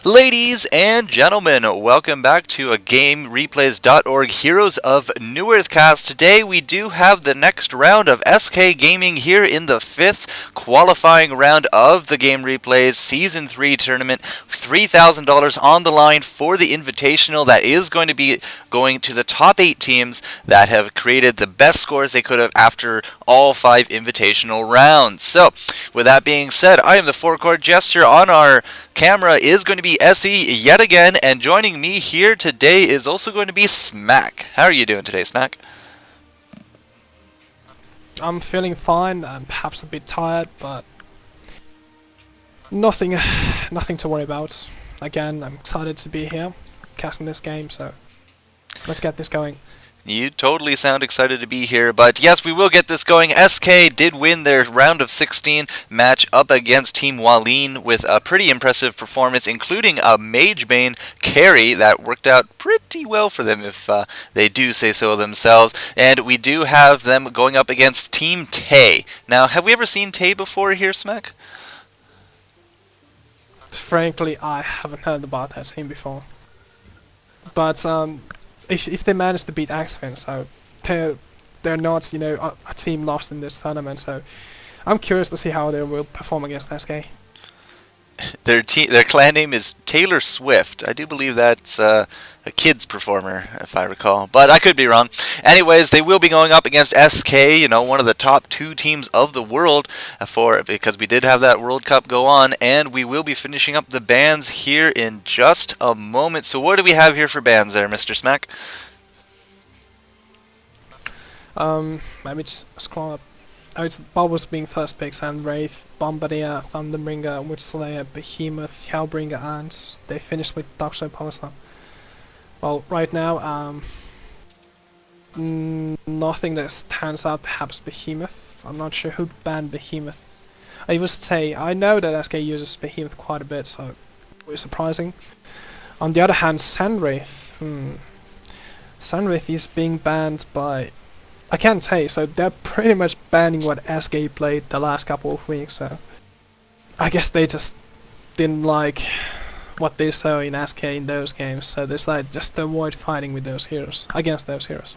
Ladies and gentlemen, welcome back to a GameReplays.org Heroes of Newerth cast. Today we do have the next round of SK Gaming here in the 5th qualifying round of the Game Replays Season 3 tournament. $3,000 on the line for the Invitational that is going to be going to the top 8 teams that have created the best scores they could have after all 5 Invitational rounds. So, with that being said, I am the Four Court Jester. On our camera is going to be Essie yet again, and joining me here today is also going to be Smak. How are you doing today, Smak? I'm feeling fine. I'm perhaps a bit tired, but nothing to worry about. Again, I'm excited to be here, casting this game, so let's get this going. You totally sound excited to be here, but yes, we will get this going. SK did win their round of 16 match up against Team Wallin with a pretty impressive performance, including a Mage Bane carry that worked out pretty well for them, if they do say so themselves. And we do have them going up against Team TAY. Now, have we ever seen TAY before here, Smak? Frankly, I haven't heard about that team before. But if they manage to beat Axfin, so they're not, you know, a team lost in this tournament. So I'm curious to see how they will perform against SK. Their clan name is Taylor Swift. I do believe that's a kids performer, if I recall, but I could be wrong. Anyways, they will be going up against SK, you know, one of the top 2 teams of the world, because we did have that World Cup go on, and we will be finishing up the bans here in just a moment. So what do we have here for bans there, Mr. Smak? Let me just scroll up. Oh, it's Bubbles being first pick, Sand Wraith, Bombardier, Thunderbringer, Witchslayer, Behemoth, Hellbringer, and they finished with Darkshire Powerstar. Well, right now, nothing that stands out, perhaps Behemoth. I'm not sure who banned Behemoth. It was TAY. I know that SK uses Behemoth quite a bit, so it was surprising. On the other hand, Sandwraith. Sandwraith is being banned by... I can't say, so they're pretty much banning what SK played the last couple of weeks, so... I guess they just didn't like what they saw in SK in those games, so they decided just to avoid fighting with those heroes, against those heroes.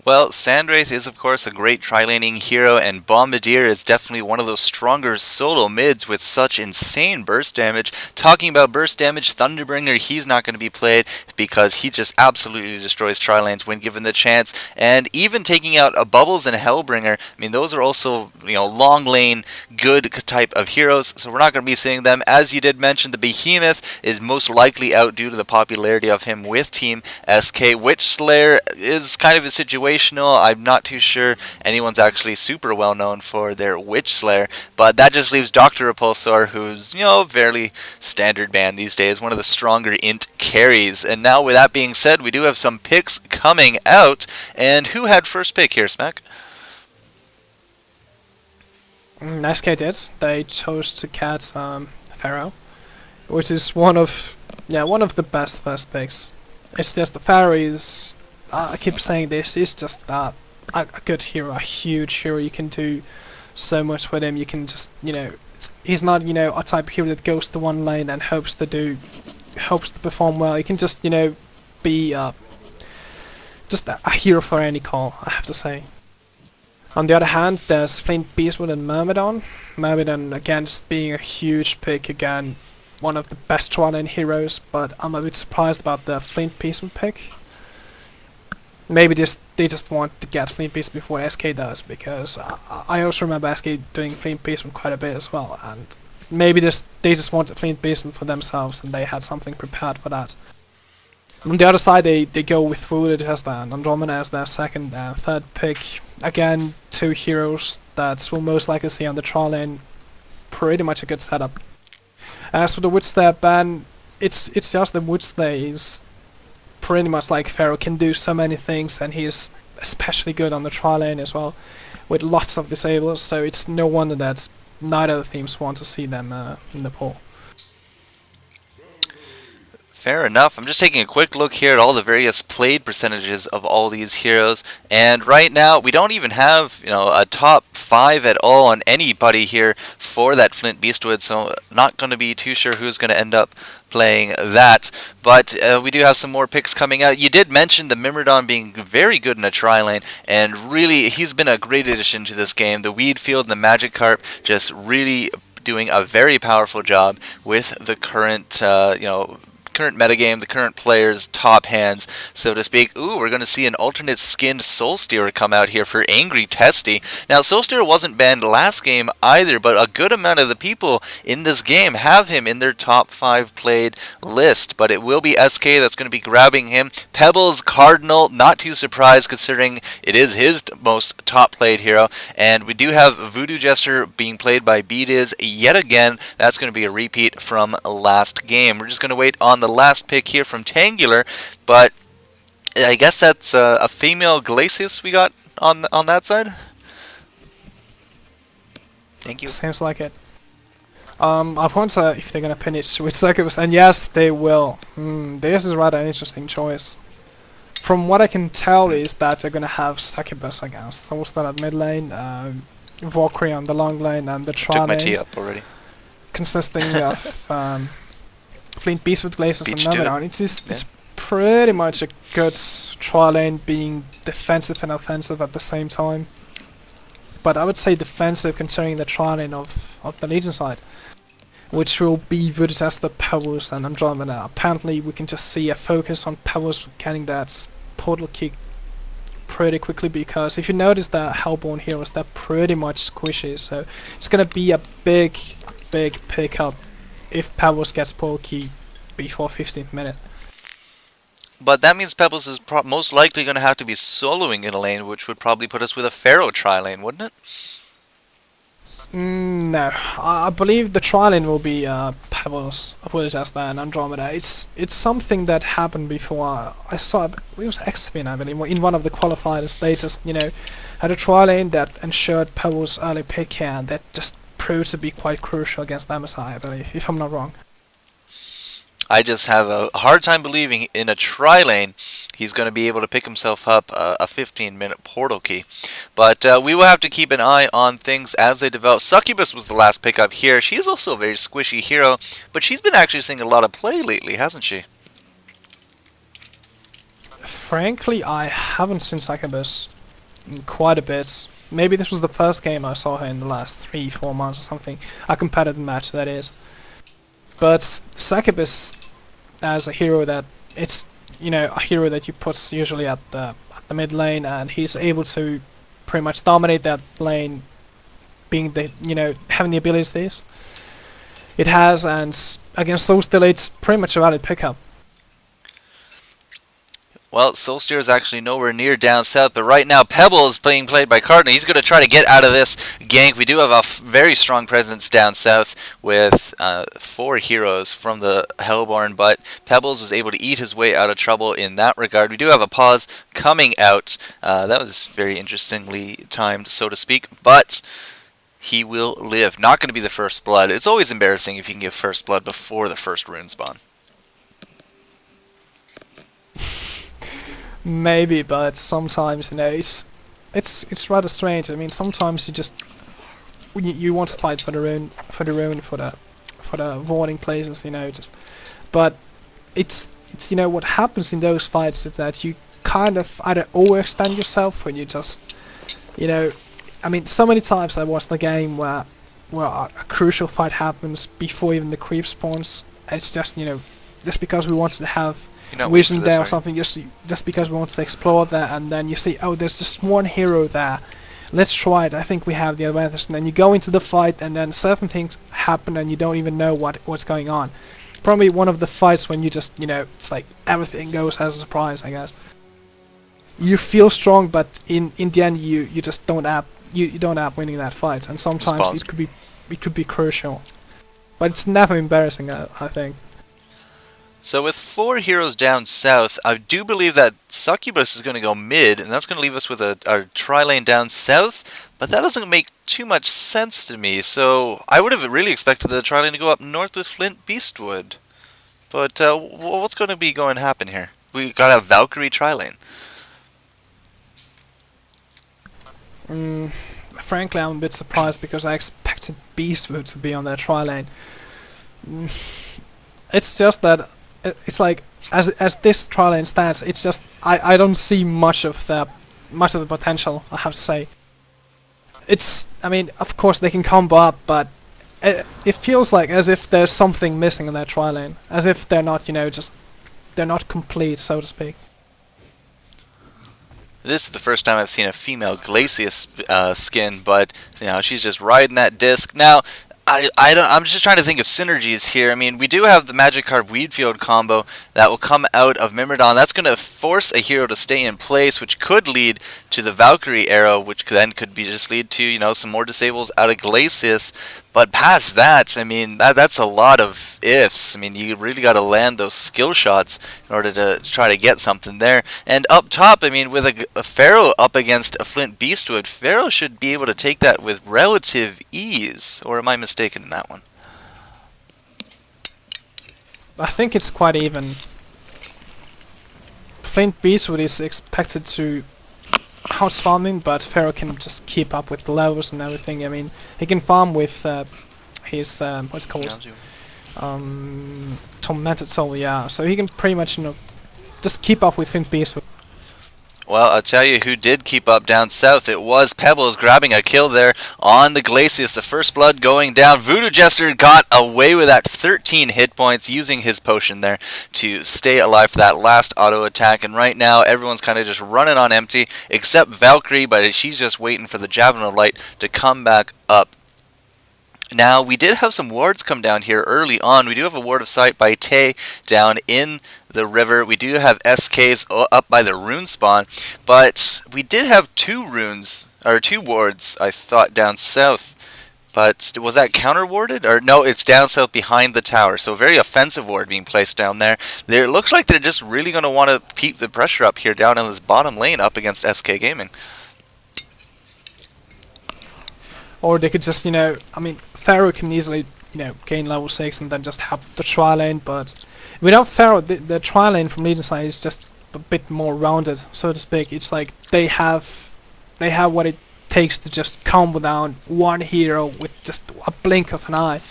Well, Sandwraith is of course a great tri-laning hero, and Bombardier is definitely one of those stronger solo mids with such insane burst damage. Talking about burst damage, Thunderbringer, he's not going to be played because he just absolutely destroys tri-lanes when given the chance. And even taking out a Bubbles and Hellbringer, I mean, those are also, you know, long lane good type of heroes, so we're not going to be seeing them. As you did mention, the Behemoth is most likely out due to the popularity of him with Team SK. Witchslayer is kind of a situation. I'm not too sure anyone's actually super well known for their Witchslayer, but that just leaves Dr. Repulsor, who's, you know, fairly standard ban these days, one of the stronger int carries. And now with that being said, we do have some picks coming out, and who had first pick here, Smak? SK did. They chose to catch Pharaoh, which is one of the best first picks. It's just the Pharaoh is... I keep saying this, he's just a good hero, a huge hero. You can do so much with him. You can just, you know, he's not, you know, a type of hero that goes to one lane and hopes to perform well. You can just, you know, be just a hero for any call, I have to say. On the other hand, there's Flint Beastwood and Myrmidon. Myrmidon, again, just being a huge pick, again, one of the best tri-lane heroes, but I'm a bit surprised about the Flint Beastwood pick. Maybe they just want to get Flint Beast before SK does, because I also remember SK doing Flint Beast quite a bit as well, and maybe they just wanted Flint Beast for themselves and they had something prepared for that. On the other side, they go with Four Court Jester and Andromeda as their second and third pick. Again, 2 heroes that we'll most likely see on the trial lane. Pretty much a good setup. As for the Witchslayer ban, it's just the Witchslayer is pretty much like Pharaoh, can do so many things, and he is especially good on the trial lane as well, with lots of disables, so it's no wonder that neither of the teams want to see them in the pool. Fair enough. I'm just taking a quick look here at all the various played percentages of all these heroes, and right now we don't even have, a top 5 at all on anybody here for that Flint Beastwood, so not going to be too sure who's going to end up playing that. But we do have some more picks coming out. You did mention the Mimrodon being very good in a tri-lane, and really he's been a great addition to this game. The Weed Field and the Magikarp just really doing a very powerful job with the current, current metagame, the current players' top hands, so to speak. Ooh, we're going to see an alternate skinned Soulstealer come out here for Angry Testy. Now, Soulstealer wasn't banned last game either, but a good amount of the people in this game have him in their top 5 played list, but it will be SK that's going to be grabbing him. Pebbles, Cardinal, not too surprised considering it is his most top played hero, and we do have Voodoo Jester being played by Beatiz yet again. That's going to be a repeat from last game. We're just going to wait on the last pick here from Tangular, but I guess that's a female Glacius we got on that side. Thank you. Seems like it. I wonder if they're gonna finish with Succubus, and yes, they will. This is rather an interesting choice. From what I can tell is that they're gonna have Succubus against Thorsten at mid lane, Valkyrie on the long lane, and the tri Took my lane, tea up already. consisting of Flint Beastwood, Glacius, and Beach dude. Mimrodon. It's pretty much a good tri lane, being defensive and offensive at the same time. But I would say defensive considering the tri lane of the Legion side, which will be Voodoo Jester, Pebbles, and Andromeda. Apparently we can just see a focus on Pebbles getting that portal kick pretty quickly, because if you notice the Hellborn heroes, they're pretty much squishy, so it's gonna be a big pickup if Pebbles gets portal key before 15th minute. But that means Pebbles is most likely going to have to be soloing in a lane, which would probably put us with a Pharaoh tri-lane, wouldn't it? No, I believe the tri-lane will be Pebbles, Voodoo Jester, and Andromeda. It's something that happened before. I saw it was X-Spin, I believe, in one of the qualifiers. They just had a tri-lane that ensured Pebbles' early pick here, and that just proved to be quite crucial against MSI, I believe, if I'm not wrong. I just have a hard time believing in a tri-lane he's going to be able to pick himself up a 15-minute portal key. But we will have to keep an eye on things as they develop. Succubus was the last pickup here. She is also a very squishy hero, but she's been actually seeing a lot of play lately, hasn't she? Frankly, I haven't seen Succubus in quite a bit. Maybe this was the first game I saw her in the last 3-4 months or something. A competitive match, that is. But Succubus as a hero that it's a hero that you put usually at the mid lane, and he's able to pretty much dominate that lane, being the having the abilities it has, and against Soulstealer it's pretty much a valid pickup. Well, Soulstealer is actually nowhere near down south, but right now Pebble is being played by Cardinal. He's going to try to get out of this gank. We do have a very strong presence down south with 4 heroes from the Hellborn, but Pebbles was able to eat his way out of trouble in that regard. We do have a pause coming out. That was very interestingly timed, so to speak, but he will live. Not going to be the first blood. It's always embarrassing if you can give first blood before the first rune spawn. Maybe, but sometimes it's rather strange. I mean, sometimes you just you want to fight for the rune, for the warning places, but it's what happens in those fights is that you kind of either overextend yourself, or you just I mean, so many times I watched the game where a crucial fight happens before even the creep spawns, and it's just just because we wanted to have vision there or something, just because we want to explore that, and then you see, oh, there's just one hero there, let's try it, I think we have the advantage, and then you go into the fight, and then certain things happen and you don't even know what's going on. Probably one of the fights when you just it's like everything goes as a surprise, I guess. You feel strong, but in the end you just don't end up winning that fight, and sometimes it could be crucial, but it's never embarrassing, I think. So with 4 heroes down south, I do believe that Succubus is going to go mid, and that's going to leave us with our tri-lane down south, but that doesn't make too much sense to me, so I would have really expected the tri-lane to go up north with Flint Beastwood. But what's going to be going to happen here? We got a Valkyrie tri-lane. Frankly, I'm a bit surprised because I expected Beastwood to be on that tri-lane. It's just that it's like as this tri-lane stands, it's just I don't see much of the potential. I have to say. I mean, of course they can combo up, but it feels like as if there's something missing in that tri-lane, as if they're not, they're not complete, so to speak. This is the first time I've seen a female Glacius skin, but she's just riding that disc. Now, I'm just trying to think of synergies here. I mean, we do have the Magikarp Weedfield combo that will come out of Mimrodon. That's going to force a hero to stay in place, which could lead to the Valkyrie arrow, which then could be just lead to some more disables out of Glacius. But past that, I mean, that's a lot of ifs. I mean, you really got to land those skill shots in order to try to get something there. And up top, I mean, with a Pharaoh up against a Flint Beastwood, Pharaoh should be able to take that with relative ease. Or am I mistaken in that one? I think it's quite even. Flint Beastwood is expected to house farming, but Pharaoh can just keep up with the levels and everything. I mean, he can farm with his what's it called? Tormented Soul, yeah. So he can pretty much just keep up with Flint Beastwood. Well, I'll tell you who did keep up down south. It was Pebbles grabbing a kill there on the Glacius. The first blood going down. Voodoo Jester got away with that 13 hit points using his potion there to stay alive for that last auto attack. And right now, everyone's kind of just running on empty, except Valkyrie, but she's just waiting for the Javelin of Light to come back up. Now, we did have some wards come down here early on. We do have a ward of sight by TAY down in the river. We do have SKs up by the rune spawn, but we did have two wards, I thought, down south. But was that counter warded? Or no, it's down south behind the tower. So a very offensive ward being placed down there. It looks like they're just really going to want to keep the pressure up here down in this bottom lane up against SK Gaming. Or they could just, I mean, Pharaoh can easily, gain level 6 and then just have the tri-lane, but without Pharaoh, the tri-lane from Legion side is just a bit more rounded, so to speak. It's like they have what it takes to just combo down one hero with just a blink of an eye,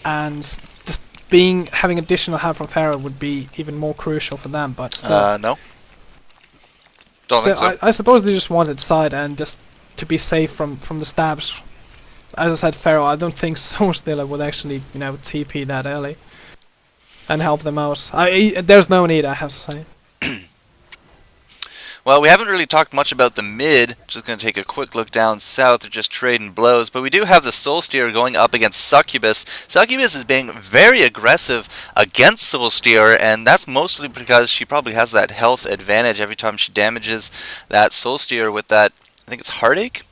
and just having additional help from Pharaoh would be even more crucial for them. But still, no. Don't think so. I suppose they just wanted side and just to be safe from the stabs. As I said, Pharaoh, I don't think Soul Stealer would actually, TP that early and help them out. There's no need, I have to say. Well, we haven't really talked much about the mid. Just going to take a quick look down south. They're just trading blows. But we do have the Soul Stealer going up against Succubus. Succubus is being very aggressive against Soul Stealer, and that's mostly because she probably has that health advantage every time she damages that Soul Stealer with that, I think it's Heartache?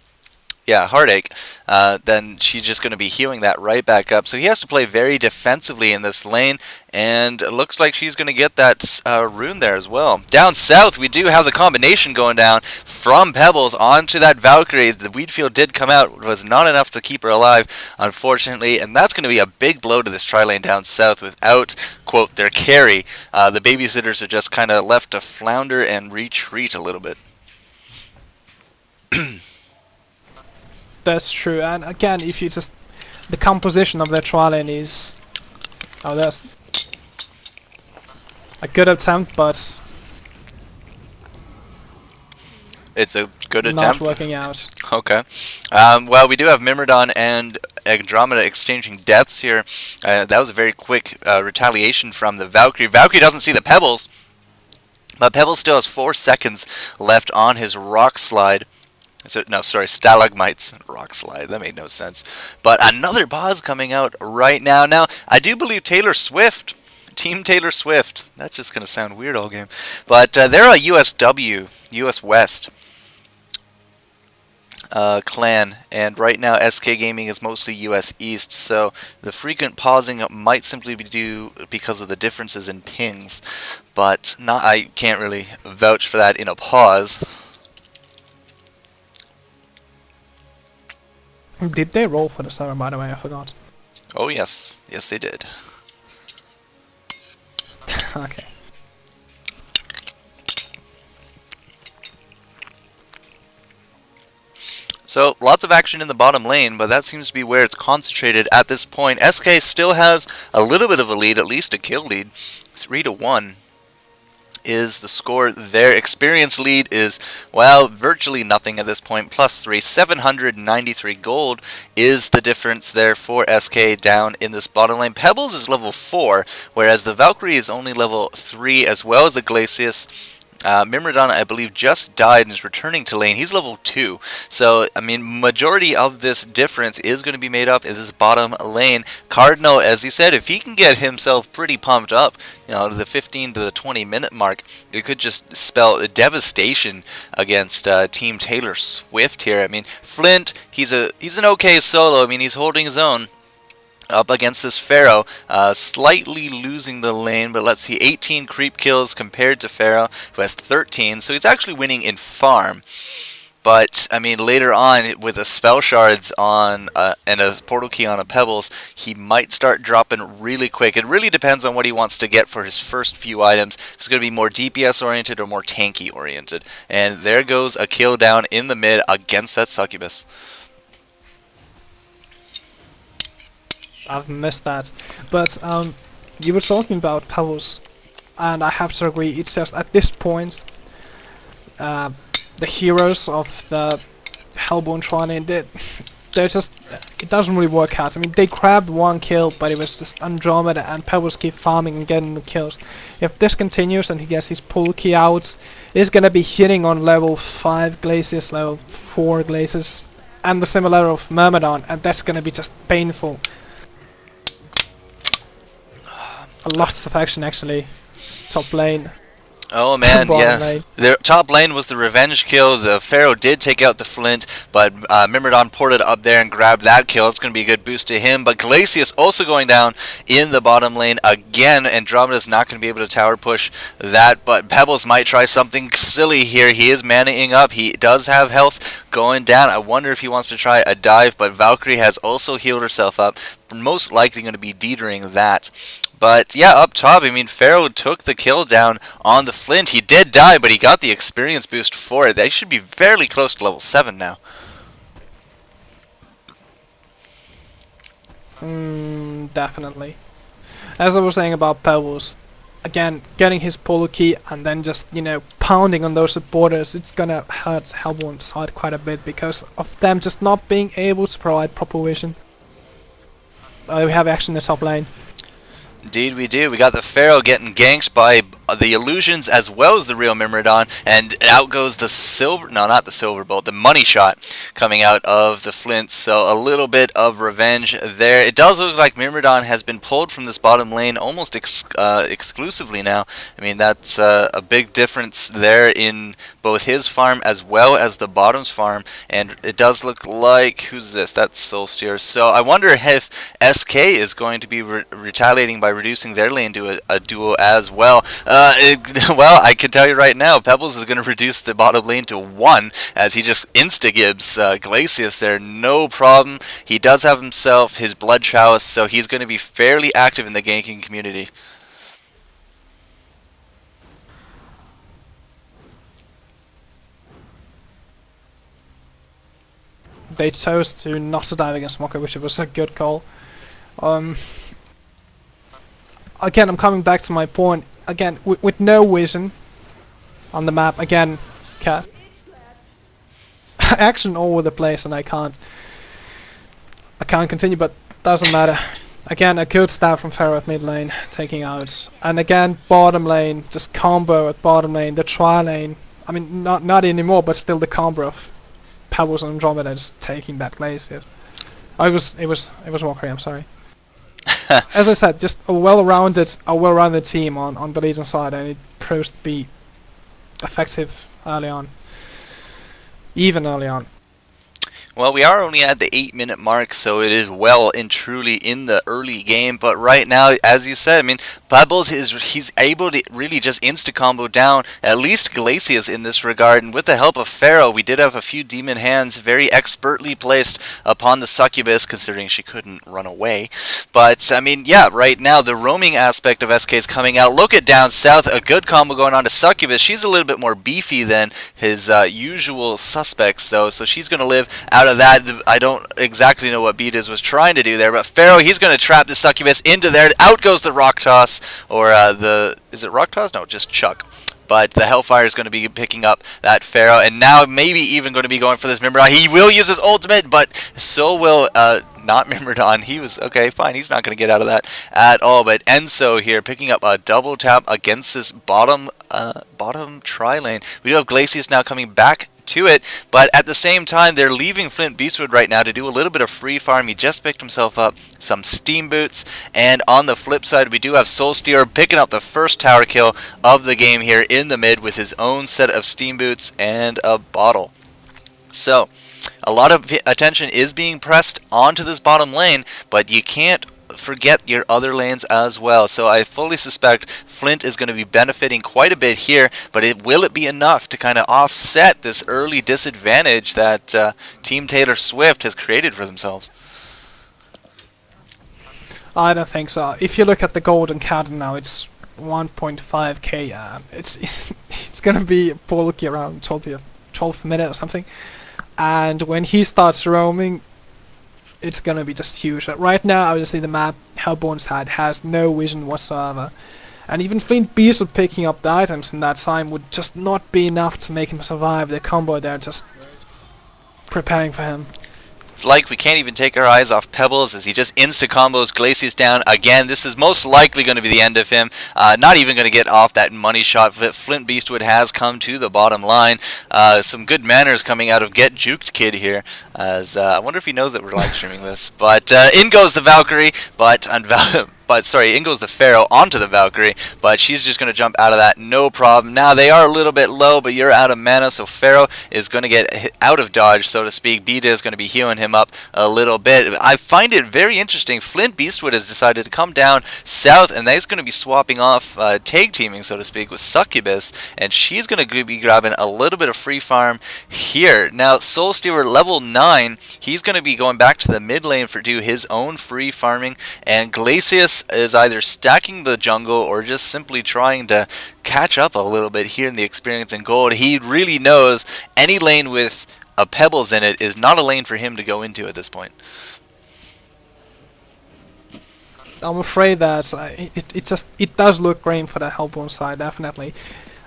Yeah, Heartache. Then she's just going to be healing that right back up. So he has to play very defensively in this lane, and it looks like she's going to get that rune there as well. Down south, we do have the combination going down from Pebbles onto that Valkyrie. The Weedfield did come out. It was not enough to keep her alive, unfortunately, and that's going to be a big blow to this tri-lane down south without, quote, their carry. The babysitters are just kind of left to flounder and retreat a little bit. That's true, and again, if you just... the composition of their tri-lane is... oh, that's a good attempt, but... it's a good attempt? Not working out. Okay. Well, we do have Mimrodon and Andromeda exchanging deaths here. That was a very quick retaliation from the Valkyrie. Valkyrie doesn't see the Pebbles, but Pebbles still has 4 seconds left on his Rock Slide. So, no, sorry, Stalagmites. Rock Slide. That made no sense. But another boss coming out right now. Now, I do believe Taylor Swift, Team Taylor Swift, that's just going to sound weird all game, but they're a USW, US West clan, and right now SK Gaming is mostly US East, so the frequent pausing might simply be due because of the differences in pings, but I can't really vouch for that in a pause. Did they roll for the server, by the way? I forgot. Oh yes, yes they did. Okay. So, lots of action in the bottom lane, but that seems to be where it's concentrated at this point. SK still has a little bit of a lead, at least a kill lead. 3-1 is the score. Their experience lead is, well, virtually nothing at this point. +3, 793 gold is the difference there for SK down in this bottom lane. Pebbles is level 4, whereas the Valkyrie is only level 3, as well as the Glacius. Mimrodon, I believe, just died and is returning to lane. He's level 2. So, I mean, majority of this difference is going to be made up in this bottom lane. Cardinal, as he said, if he can get himself pretty pumped up, you know, the 15 to the 20 minute mark, it could just spell devastation against Team Taylor Swift here. I mean, Flint, he's an okay solo. I mean, he's holding his own up against this Pharaoh, slightly losing the lane, but let's see, 18 creep kills compared to Pharaoh, who has 13, so he's actually winning in farm. But, I mean, later on, with a spell shards on and a portal key on a Pebbles, he might start dropping really quick. It really depends on what he wants to get for his first few items. If it's going to be more DPS oriented or more tanky oriented. And there goes a kill down in the mid against that Succubus. I've missed that. But you were talking about Pebbles, and I have to agree, it's just at this point, the heroes of the Hellborn Triane, they're just, it doesn't really work out. I mean, they grabbed one kill, but it was just Andromeda, and Pebbles keep farming and getting the kills. If this continues and he gets his pull key out, he's gonna be hitting on level 5 Glaciers, level 4 Glaciers, and the similar of Myrmidon, and that's gonna be just painful. Lots of action actually. Top lane. Oh man, yeah. Lane. The top lane was the revenge kill. The Pharaoh did take out the Flint, but Mimrodon ported up there and grabbed that kill. It's going to be a good boost to him. But Glacius also going down in the bottom lane again. Andromeda's not going to be able to tower push that, but Pebbles might try something silly here. He is manning up. He does have health going down. I wonder if he wants to try a dive, but Valkyrie has also healed herself up. Most likely going to be detering that. But yeah, up top, I mean, Pharaoh took the kill down on the Flint. He did die, but he got the experience boost for it. They should be fairly close to level 7 now. Definitely. As I was saying about Pebbles, again, getting his polo key and then just, you know, pounding on those supporters, it's gonna hurt Hellborn's side quite a bit because of them just not being able to provide proper vision. We have action in the top lane. Indeed we do. We got the Pharaoh getting ganked by the illusions as well as the real Mimrodon, and out goes the silver, no, not the silver bolt, the money shot coming out of the Flint. So a little bit of revenge there. It does look like Mimrodon has been pulled from this bottom lane almost exclusively now. I mean, that's a big difference there in both his farm as well as the bottom's farm, and it does look like, who's this? That's Solstier. So I wonder if SK is going to be retaliating by reducing their lane to a duo as well. Well, I can tell you right now, Pebbles is going to reduce the bottom lane to 1 as he just insta-gibs Glacius there, no problem. He does have himself his Blood Chalice, so he's going to be fairly active in the ganking community. They chose to not to dive against Smak, which was a good call. Again, I'm coming back to my point. Again, with no vision on the map, again, action all over the place, and I can't continue, but doesn't matter. Again, a good stab from Pharaoh at mid lane, taking out, and again, bottom lane, just combo at bottom lane, the tri lane. I mean, not anymore, but still the combo of Pebbles and Andromeda just taking that Glacier. Oh, it was Valkyrie, I'm sorry. As I said, just a well-rounded team on the Legion side, and it proves to be effective early on. Even early on. Well, we are only at the 8-minute mark, so it is well and truly in the early game. But right now, as you said, I mean, Pebbles he's able to really just insta-combo down at least Glacius in this regard, and with the help of Pharaoh, we did have a few demon hands very expertly placed upon the succubus, considering she couldn't run away. But, I mean, yeah, right now, the roaming aspect of SK is coming out. Look at down south, a good combo going on to succubus. She's a little bit more beefy than his usual suspects, though, so she's going to live out of that. I don't exactly know what Beatus was trying to do there, but Pharaoh, he's going to trap the succubus into there. Out goes the rock toss. Or is it rock toss? No, just chuck. But the Hellfire is going to be picking up that Pharaoh, and now maybe even going to be going for this Myrmidon. He will use his ultimate, but so will not Myrmidon. He was okay, fine. He's not going to get out of that at all. But Enso here picking up a double tap against this bottom tri lane. We do have Glacius now coming back to it, but at the same time they're leaving Flint Beastwood right now to do a little bit of free farm. He just picked himself up some steam boots, and on the flip side we do have Soulsteer picking up the first tower kill of the game here in the mid with his own set of steam boots and a bottle. So a lot of attention is being pressed onto this bottom lane, but you can't forget your other lanes as well. So I fully suspect Flint is going to be benefiting quite a bit here, but will it be enough to kind of offset this early disadvantage that Team Taylor Swift has created for themselves? I don't think so. If you look at the golden cat now, it's 1.5k. It's gonna be bulky around 12th minute or something, and when he starts roaming, it's gonna be just huge. Right now, obviously, the map Hellborn's had has no vision whatsoever, and even Flint Beastwood picking up the items in that time would just not be enough to make him survive the combo they're just preparing for him. It's like we can't even take our eyes off Pebbles as he just insta-combos Glacius down again. This is most likely going to be the end of him. Not even going to get off that money shot. Flint Beastwood has come to the bottom line. Some good manners coming out of Get Juked Kid here. As I wonder if he knows that we're live streaming this. But in goes the Valkyrie, in goes the Pharaoh onto the Valkyrie, but she's just going to jump out of that, no problem. Now, they are a little bit low, but you're out of mana, so Pharaoh is going to get out of dodge, so to speak. Beta is going to be healing him up a little bit. I find it very interesting. Flint Beastwood has decided to come down south, and he's going to be swapping off, tag teaming, so to speak, with Succubus, and she's going to be grabbing a little bit of free farm here. Now, Soulsteer level 9, he's going to be going back to the mid lane for do his own free farming, and Glacius is either stacking the jungle or just simply trying to catch up a little bit here in the experience and gold. He really knows any lane with a Pebbles in it is not a lane for him to go into at this point. I'm afraid that it does look great for the Hellborn side, definitely.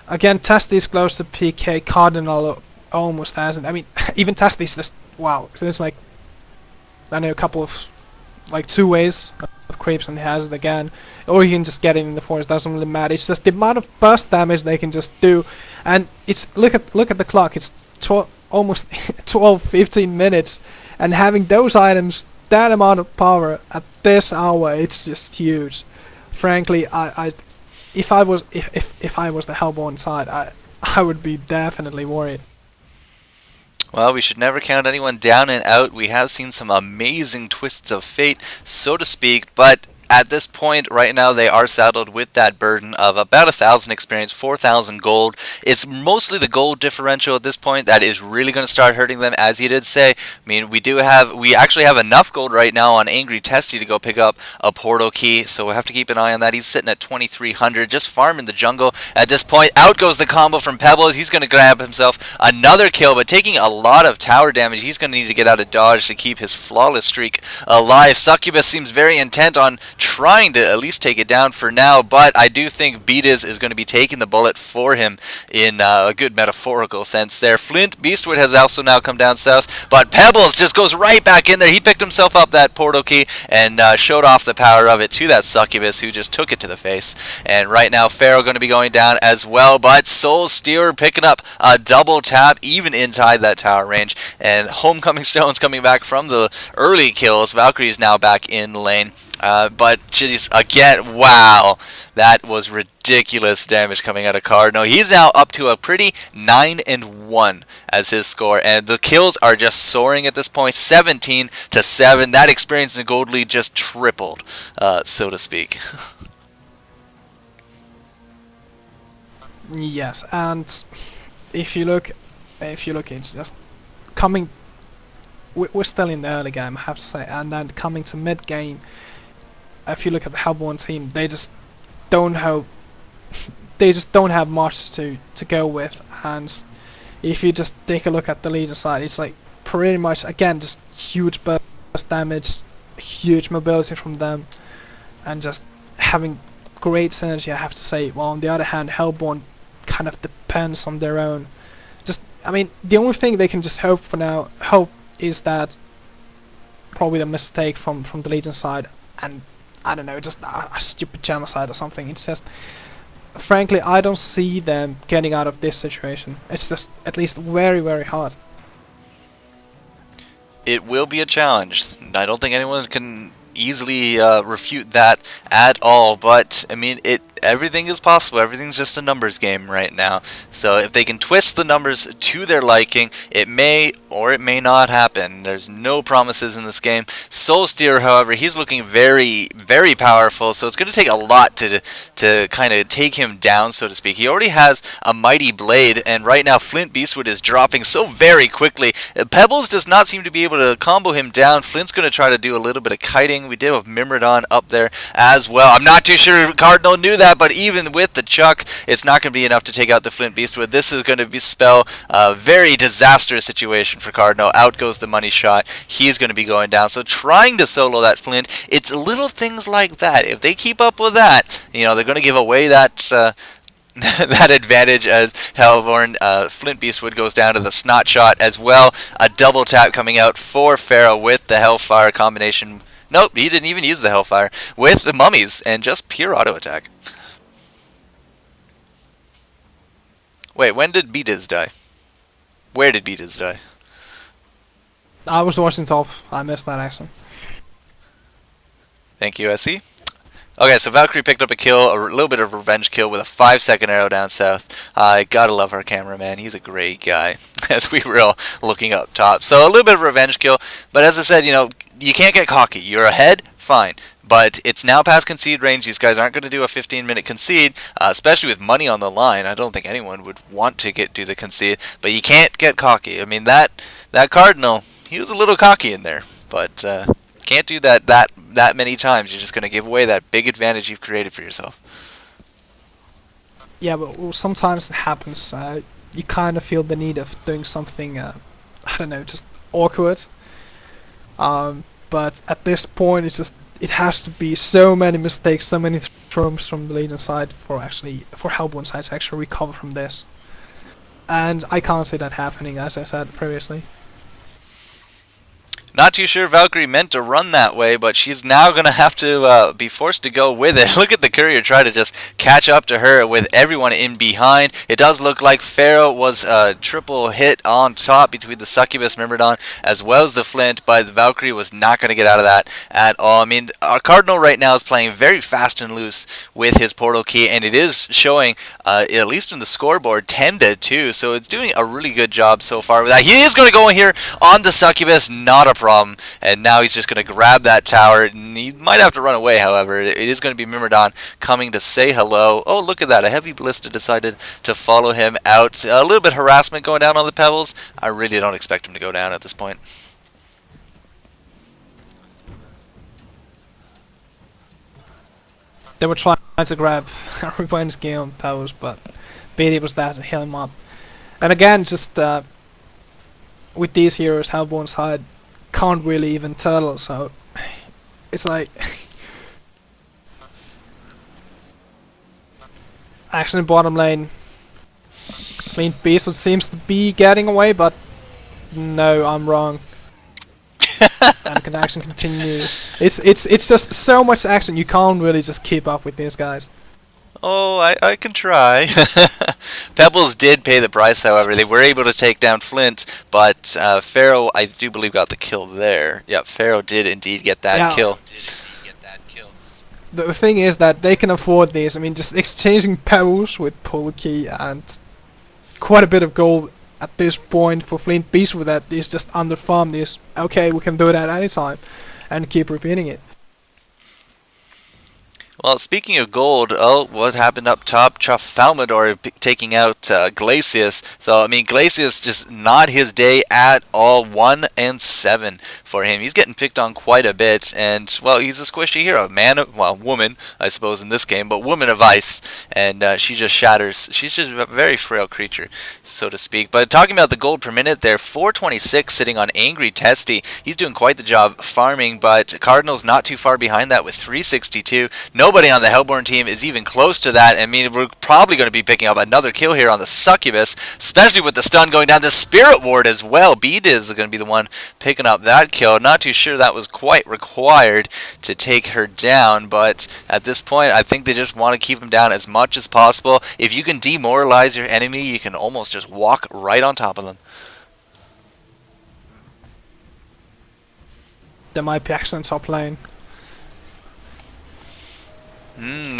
Again, Tasty's close to PK, Cardinal almost hasn't. I mean, even Tasty's just, wow, there's like, I know a couple of, like 2 ways of creeps, and he has it again, or you can just get it in the forest. Doesn't really matter. It's just the amount of burst damage they can just do, and it's look at the clock. It's almost 12-15 minutes, and having those items, that amount of power at this hour, it's just huge. Frankly, if I was the Hellborn side, I would be definitely worried. Well, we should never count anyone down and out. We have seen some amazing twists of fate, so to speak, but at this point, right now, they are saddled with that burden of about 1,000 experience, 4,000 gold. It's mostly the gold differential at this point that is really going to start hurting them, as you did say. I mean, we actually have enough gold right now on Angry Testy to go pick up a portal key, so we'll have to keep an eye on that. He's sitting at 2,300, just farming the jungle at this point. Out goes the combo from Pebbles. He's going to grab himself another kill, but taking a lot of tower damage. He's going to need to get out of dodge to keep his flawless streak alive. Succubus seems very intent on trying to at least take it down for now, but I do think Beatus is going to be taking the bullet for him in a good metaphorical sense there. Flint Beastwood has also now come down south, but Pebbles just goes right back in there. He picked himself up that portal key and showed off the power of it to that Succubus, who just took it to the face. And right now, Pharaoh going to be going down as well, but Soulsteer picking up a double tap, even inside that tower range. And Homecoming Stone's coming back from the early kills. Valkyrie's now back in lane. But geez, again, wow, that was ridiculous damage coming out of Cardinal. He's now up to a pretty 9-1 as his score, and the kills are just soaring at this point, 17-7. That experience in the gold lead just tripled, so to speak. Yes, and if you look, it's just coming. We're still in the early game, I have to say, and then coming to mid game. If you look at the Hellborn team, don't have they just don't have much to go with, and if you just take a look at the Legion side, it's like pretty much again just huge burst damage, huge mobility from them, and just having great synergy, I have to say. While on the other hand, Hellborn kind of depends on their own. I mean, the only thing they can just hope for now, is that probably the mistake from the Legion side, and I don't know, just a stupid genocide or something. It's just, frankly, I don't see them getting out of this situation. It's just at least very, very hard. It will be a challenge. I don't think anyone can easily refute that at all, but I mean, everything is possible. Everything's just a numbers game right now. So if they can twist the numbers to their liking, it may or it may not happen. There's no promises in this game. Soulsteer, however, he's looking very, very powerful, so it's going to take a lot to kind of take him down, so to speak. He already has a mighty blade, and right now Flint Beastwood is dropping so very quickly. Pebbles does not seem to be able to combo him down. Flint's going to try to do a little bit of kiting. We did have Mimrodon up there as well. I'm not too sure Cardinal knew that, but even with the chuck, it's not going to be enough to take out the Flint Beastwood. This is going to spell a very disastrous situation for Cardinal. Out goes the money shot. He's going to be going down. So trying to solo that Flint, it's little things like that. If they keep up with that, you know, they're going to give away that that advantage as Hellborn. Flint Beastwood goes down to the snot shot as well. A double tap coming out for Pharaoh with the Hellfire combination. Nope, he didn't even use the Hellfire with the mummies and just pure auto attack. Wait, when did Beatiz die? Where did Beatiz die? I was watching top. I missed that actually. Thank you, SC. Okay, so Valkyrie picked up a kill, a little bit of revenge kill with a 5-second arrow down south. I gotta love our cameraman. He's a great guy, as we were all looking up top. So a little bit of revenge kill, but as I said, you know, you can't get cocky. You're ahead, fine. But it's now past concede range. These guys aren't going to do a 15-minute concede, especially with money on the line. I don't think anyone would want to do the concede, but you can't get cocky. I mean, that Cardinal, he was a little cocky in there, but can't do that many times. You're just going to give away that big advantage you've created for yourself. Yeah, but sometimes it happens. You kind of feel the need of doing something, I don't know, just awkward. But at this point, it has to be so many mistakes, so many throws from the Legion side for Hellborn side to actually recover from this. And I can't see that happening, as I said previously. Not too sure Valkyrie meant to run that way, but she's now going to have to be forced to go with it. Look at the courier try to just catch up to her with everyone in behind. It does look like Pharaoh was a triple hit on top between the Succubus Myrmidon as well as the Flint, but the Valkyrie was not going to get out of that at all. I mean, our Cardinal right now is playing very fast and loose with his portal key, and it is showing, at least in the scoreboard, 10-2, so it's doing a really good job so far with that. He is going to go in here on the Succubus, not a problem, and now he's just going to grab that tower. He might have to run away, however. It is going to be Myrmidon coming to say hello. Oh, look at that. A heavy ballista decided to follow him out. A little bit of harassment going down on the Pebbles. I really don't expect him to go down at this point. They were trying to grab a revenge game on Pebbles, but BD was there to heal him up. And again, just with these heroes, Hellborn side can't really even turtle, so it's like actually bottom lane. I mean, Beastwood seems to be getting away, but no, I'm wrong. And action continues. It's just so much action, you can't really just keep up with these guys. Oh, I can try. Pebbles did pay the price, however. They were able to take down Flint, but Pharaoh, I do believe, got the kill there. Yep, Pharaoh did indeed get that kill. The thing is that they can afford these. I mean, just exchanging Pebbles with pull key and quite a bit of gold at this point for Flint Beast with that is just underfarm this. Okay, we can do that anytime and keep repeating it. Well, speaking of gold, oh, what happened up top? Trafalmador taking out Glacius. So, I mean, Glacius just not his day at all. 1 and 7 for him. He's getting picked on quite a bit, and, well, he's a squishy hero. Woman, I suppose, in this game, but woman of ice, and she just shatters. She's just a very frail creature, so to speak. But talking about the gold per minute there, 426 sitting on Angry Testy. He's doing quite the job farming, but Cardinal's not too far behind that with 362. Nobody on the Hellborn team is even close to that. I mean, we're probably going to be picking up another kill here on the Succubus, especially with the stun going down. The Spirit Ward as well. B-Diz is going to be the one picking up that kill. Not too sure that was quite required to take her down, but at this point, I think they just want to keep him down as much as possible. If you can demoralize your enemy, you can almost just walk right on top of them. There might be action top lane.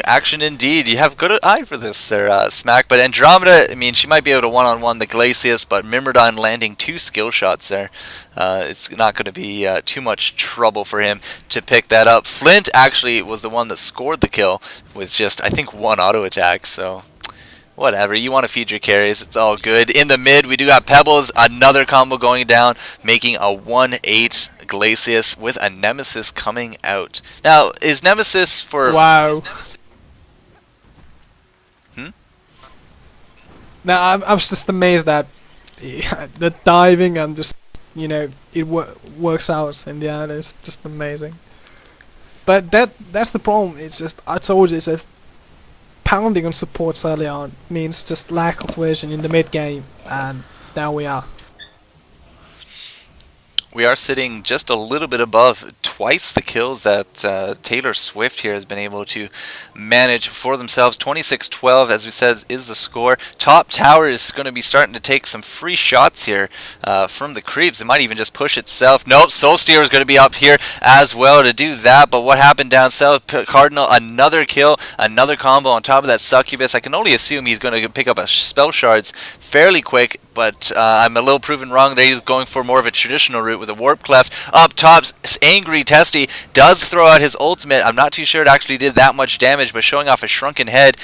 Action indeed. You have good eye for this there, Smak. But Andromeda, I mean, she might be able to one-on-one the Glacius, but Myrmidon landing 2 skill shots there. It's not going to be too much trouble for him to pick that up. Flint actually was the one that scored the kill with just, I think, 1 auto attack, so whatever. You want to feed your carries. It's all good. In the mid, we do got Pebbles. Another combo going down, making a 1-8 Glacius with a Nemesis coming out. Now, is Nemesis for... Wow. No, I was just amazed that the diving and just, you know, it works out in the end. It's just amazing. But that's the problem. It's just, I told you, it's just pounding on supports early on means just lack of vision in the mid game, and there we are. We are sitting just a little bit above twice the kills that Taylor Swift here has been able to manage for themselves. 26-12, as we said, is the score. Top tower is going to be starting to take some free shots here from the creeps. It might even just push itself. Nope, Soulsteer is going to be up here as well to do that. But what happened down south? Cardinal, another kill, another combo on top of that Succubus. I can only assume he's going to pick up a spell shards fairly quick, but I'm a little proven wrong there. He's going for more of a traditional route with a Warp Cleft. Up top, Angry Testy does throw out his ultimate. I'm not too sure it actually did that much damage, but showing off a shrunken head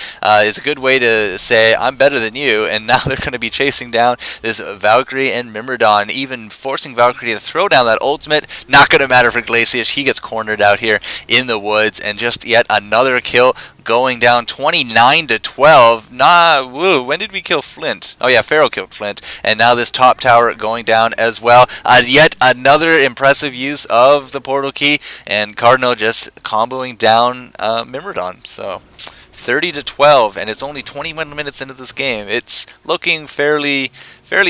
is a good way to say, I'm better than you, and now they're going to be chasing down this Valkyrie and Myrmidon, even forcing Valkyrie to throw down that ultimate. Not going to matter for Glacius. He gets cornered out here in the woods, and just yet another kill going down 29-12. Woo, when did we kill Flint? Oh yeah, Pharaoh killed Flint. And now this top tower going down as well. Yet another impressive use of the portal key, and Cardinal just comboing down Myrmidon. So 30-12, and it's only 21 minutes into this game. It's looking fairly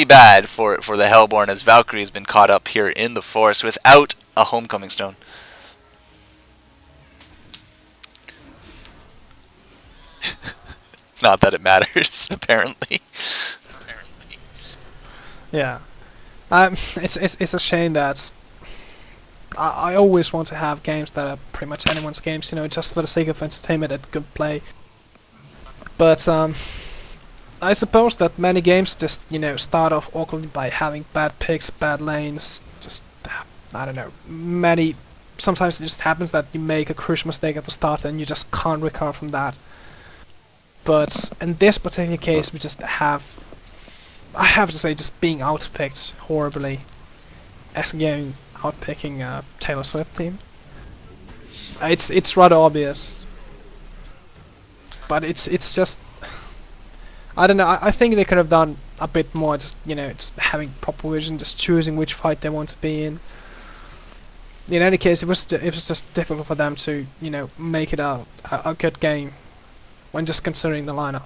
bad for the Hellborn, as Valkyrie has been caught up here in the forest without a homecoming stone. Not that it matters, apparently. Yeah, it's a shame that I always want to have games that are pretty much anyone's games, you know, just for the sake of entertainment and good play. But I suppose that many games just, you know, start off awkwardly by having bad picks, bad lanes. Just, I don't know. Sometimes it just happens that you make a crucial mistake at the start and you just can't recover from that. But in this particular case, we just have, I have to say, just being outpicked horribly. As again, outpicking Taylor Swift team. It's rather obvious, but it's just, I don't know. I think they could have done a bit more. Just, you know, just having proper vision, just choosing which fight they want to be in. In any case, it was just difficult for them to, you know, make it a good game when just considering the lineup.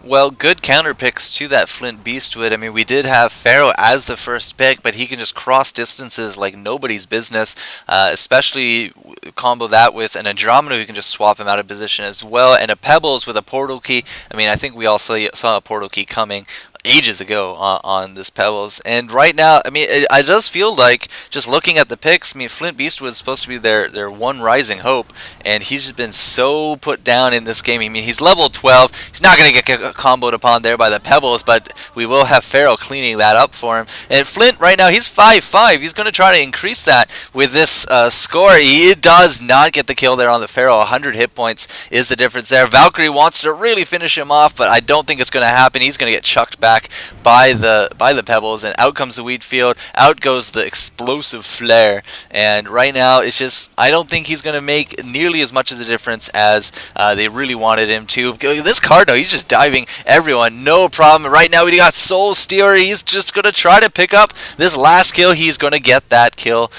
Well, good counter picks to that Flint Beastwood. I mean, we did have Pharaoh as the first pick, but he can just cross distances like nobody's business, especially combo that with an Andromeda who can just swap him out of position as well, and a Pebbles with a portal key. I mean, I think we all saw a portal key coming. ages ago on this Pebbles. And right now, I mean, it does feel like, just looking at the picks, I mean, Flint Beast was supposed to be their one rising hope, and he's just been so put down in this game. I mean, he's level 12. He's not going to get comboed upon there by the Pebbles, but we will have Pharaoh cleaning that up for him. And Flint right now, he's 5-5. He's going to try to increase that with this score. He does not get the kill there on the Pharaoh. 100 hit points is the difference there. Valkyrie wants to really finish him off, but I don't think it's going to happen. He's going to get chucked back by the Pebbles, and out comes the wheat field. Out goes the explosive flare, and right now it's just, I don't think he's going to make nearly as much of a difference as they really wanted him to. This card, though, he's just diving everyone, no problem. Right now we got Soul Stealer. He's just going to try to pick up this last kill. He's going to get that kill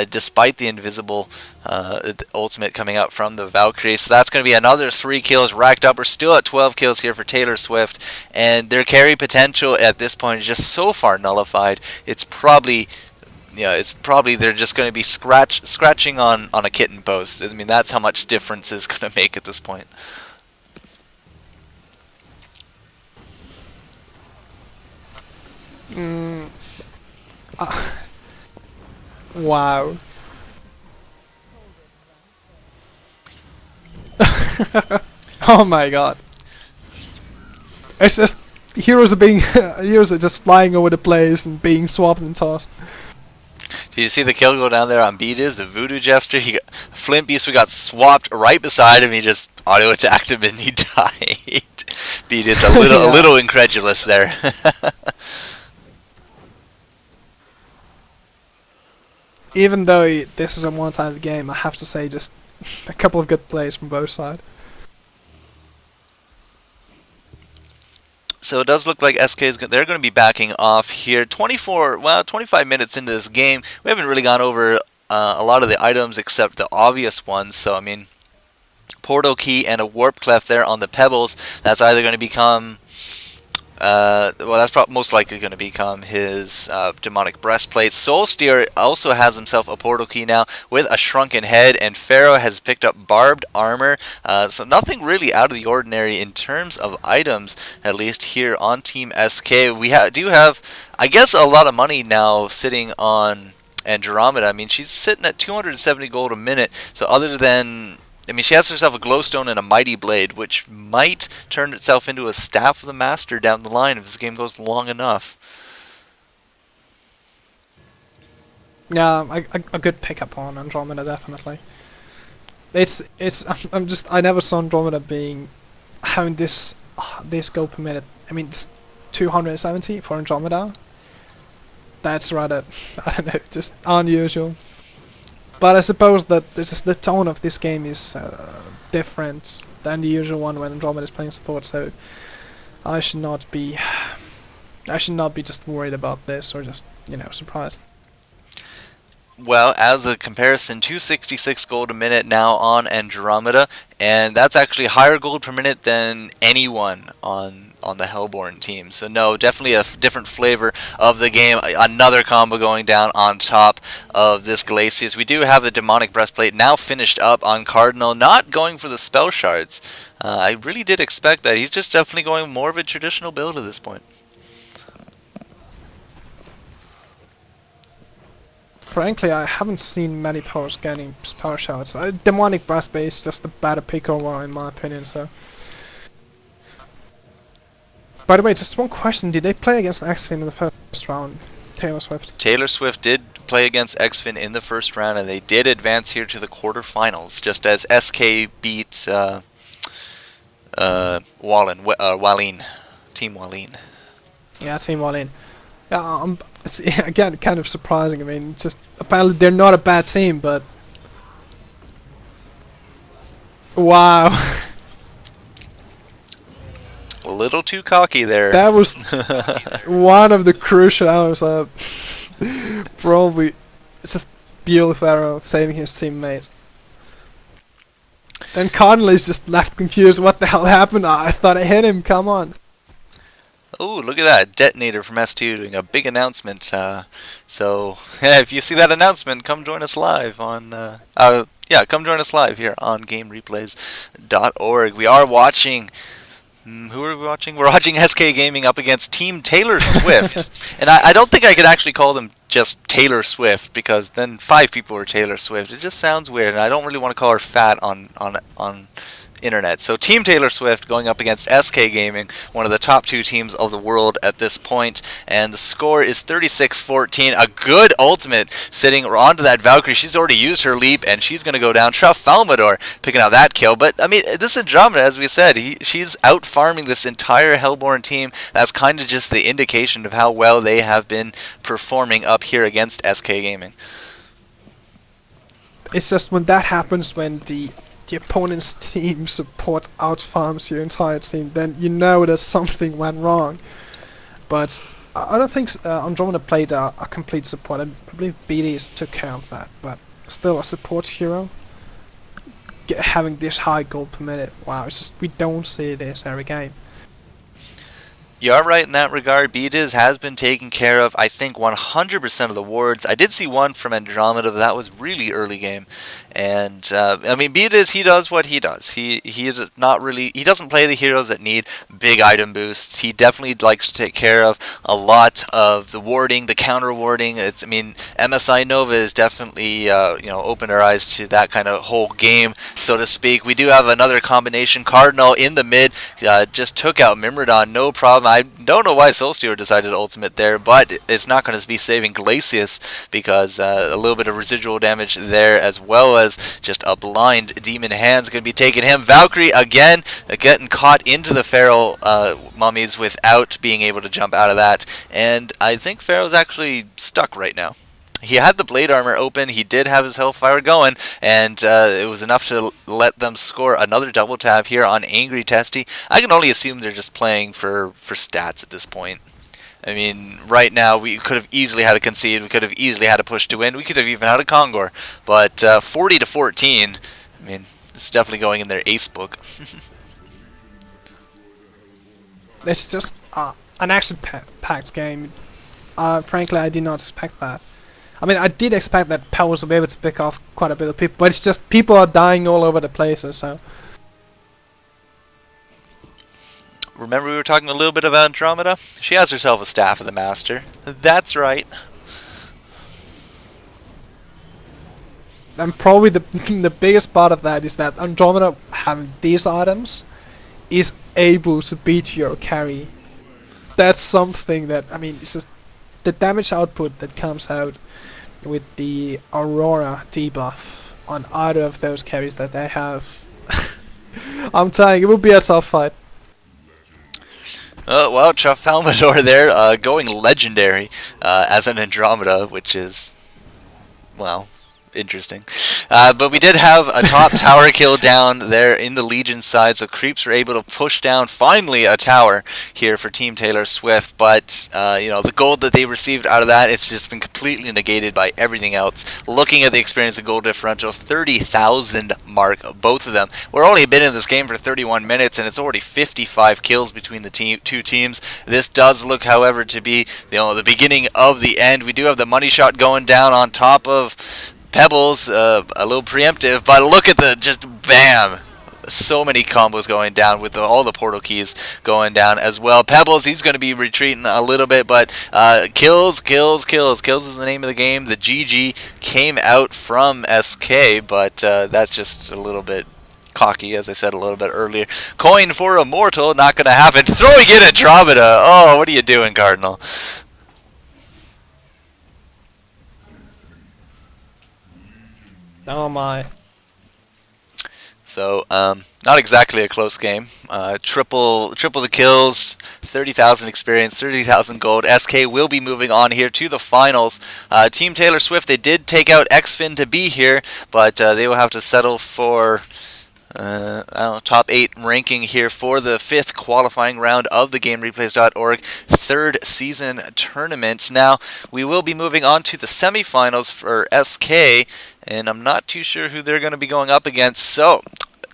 despite the invisible ultimate coming out from the Valkyrie. So that's going to be another 3 kills racked up. We're still at 12 kills here for Taylor Swift, and their carry potential at this point is just so far nullified. It's probably, they're just going to be scratching on a kitten post. I mean, that's how much difference is going to make at this point. Wow. Oh my god. It's just heroes are just flying over the place and being swapped and tossed. Did you see the kill go down there on Beatus, the Voodoo Jester? Flint Beast, we got swapped right beside him. He just auto attacked him and he died. Beatus a little incredulous there. Even though this is a one-sided game, I have to say just a couple of good plays from both sides. So it does look like SK they're going to be backing off here. 25 minutes into this game. We haven't really gone over a lot of the items except the obvious ones. So, I mean, Portal Key and a Warp Clef there on the Pebbles. That's either going to become... that's most likely going to become his demonic breastplate. Soulsteer also has himself a portal key now with a shrunken head, and Pharaoh has picked up barbed armor. So nothing really out of the ordinary in terms of items, at least here on Team SK. We do have, I guess, a lot of money now sitting on Andromeda. I mean, she's sitting at 270 gold a minute. So other than... I mean, she has herself a glowstone and a mighty blade, which might turn itself into a staff of the master down the line if this game goes long enough. Yeah, a good pickup on Andromeda, definitely. I never saw Andromeda having this gold per minute. I mean, just 270 for Andromeda. That's rather, I don't know, just unusual. But I suppose that it's just the tone of this game is different than the usual one when Andromeda is playing support, so I should not be just worried about this or just, surprised. Well, as a comparison, 266 gold a minute now on Andromeda, and that's actually higher gold per minute than anyone on the Hellborn team. So no, definitely a different flavor of the game. Another combo going down on top of this Glacius. We do have the demonic breastplate now finished up on Cardinal, not going for the spell shards. I really did expect that. He's just definitely going more of a traditional build at this point. Frankly, I haven't seen many powers getting power shards. Demonic breastplate is just a better pick over in my opinion, so... By the way, just one question, did they play against Xfin in the first round, Taylor Swift? Taylor Swift did play against Xfin in the first round, and they did advance here to the quarterfinals, just as SK beat Wallin, Team Wallin. Yeah, Team Wallin. Yeah, it's again kind of surprising. I mean, just apparently they're not a bad team, but... Wow. A little too cocky there. That was one of the crucial hours of probably. It's just beautiful Pharaoh saving his teammate. Then Cardinal is just left confused. What the hell happened? I thought I hit him. Come on. Oh, look at that. Detonator from S2 doing a big announcement. So, if you see that announcement, come join us live on... come join us live here on GameReplays.org. We are watching Who are we watching? We're watching SK Gaming up against Team Taylor Swift. And I don't think I could actually call them just Taylor Swift, because then 5 people were Taylor Swift. It just sounds weird, and I don't really want to call her fat on internet. So Team Taylor Swift going up against SK Gaming, one of the top 2 teams of the world at this point, and the score is 36-14. A good ultimate sitting onto that Valkyrie. She's already used her leap, and she's going to go down. Trafalmador picking out that kill, but I mean, this Andromeda, as we said, she's out farming this entire Hellborn team. That's kind of just the indication of how well they have been performing up here against SK Gaming. It's just when that happens, when the opponent's team support outfarms your entire team, then you know that something went wrong. But I don't think Andromeda played a complete support. I believe BDs took care of that, but still a support hero having this high gold per minute. Wow, it's just, we don't see this every game. You are right in that regard. Beatiz has been taken care of, I think, 100% of the wards. I did see one from Andromeda, but that was really early game. And, I mean, Beatiz, he does what he does. He doesn't play the heroes that need big item boosts. He definitely likes to take care of a lot of the warding, the counter warding. I mean, MSI Nova is definitely, opened our eyes to that kind of whole game, so to speak. We do have another combination. Cardinal in the mid, just took out Mimrodon, no problem. I don't know why Solstio decided to ultimate there, but it's not going to be saving Glacius, because a little bit of residual damage there, as well as just a blind Demon Hand's going to be taking him. Valkyrie again getting caught into the Feral mummies without being able to jump out of that, and I think Pharaoh's actually stuck right now. He had the blade armor open, he did have his Hellfire going, and it was enough to let them score another double tap here on Angry Testy. I can only assume they're just playing for stats at this point. I mean, right now we could have easily had a concede, we could have easily had a push to win, we could have even had a Kongor, but 40-14, I mean, it's definitely going in their ace book. It's just an action-packed game. Frankly, I did not expect that. I mean, I did expect that Pebbles would be able to pick off quite a bit of people, but it's just people are dying all over the place, so. Remember we were talking a little bit about Andromeda? She has herself a Staff of the Master. That's right. And probably the biggest part of that is that Andromeda having these items is able to beat your carry. That's something that, I mean, it's just the damage output that comes out with the Aurora debuff on either of those carries that they have. I'm telling you, it will be a tough fight. Well, Trafalmador there, going legendary as an Andromeda, which is, well, interesting. But we did have a top tower kill down there in the Legion side, so Creeps were able to push down finally a tower here for Team Taylor Swift, but the gold that they received out of that, it's just been completely negated by everything else. Looking at the experience and gold differentials, 30,000 mark, both of them. We're only been in this game for 31 minutes, and it's already 55 kills between the two teams. This does look, however, to be the beginning of the end. We do have the money shot going down on top of Pebbles, a little preemptive, but look at the just bam. So many combos going down with all the portal keys going down as well. Pebbles, he's going to be retreating a little bit, but kills. Kills is the name of the game. The GG came out from SK, but that's just a little bit cocky, as I said a little bit earlier. Coin for Immortal, not going to happen. Throwing in Andromeda. Oh, what are you doing, Cardinal? Oh my. So, not exactly a close game. Triple the kills, 30,000 experience, 30,000 gold. SK will be moving on here to the finals. Team Taylor Swift, they did take out Xfin to be here, but they will have to settle for top 8 ranking here for the 5th qualifying round of the GameReplays.org 3rd season tournament. Now, we will be moving on to the semifinals for SK, and I'm not too sure who they're going to be going up against. So,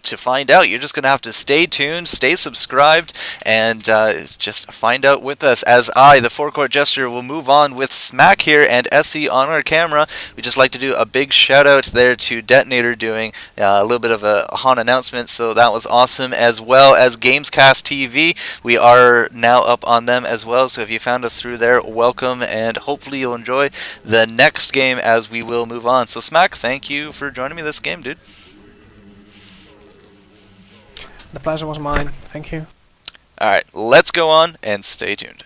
to find out. You're just going to have to stay tuned, stay subscribed, and just find out with us as I, the Four Court Jester, will move on with Smak here and SE on our camera. We'd just like to do a big shout out there to Detonator doing a little bit of a HoN announcement, so that was awesome, as well as Gamescast TV. We are now up on them as well, so if you found us through there, welcome, and hopefully you'll enjoy the next game as we will move on. So Smak, thank you for joining me this game, dude. The pleasure was mine. Thank you. Alright, let's go on and stay tuned.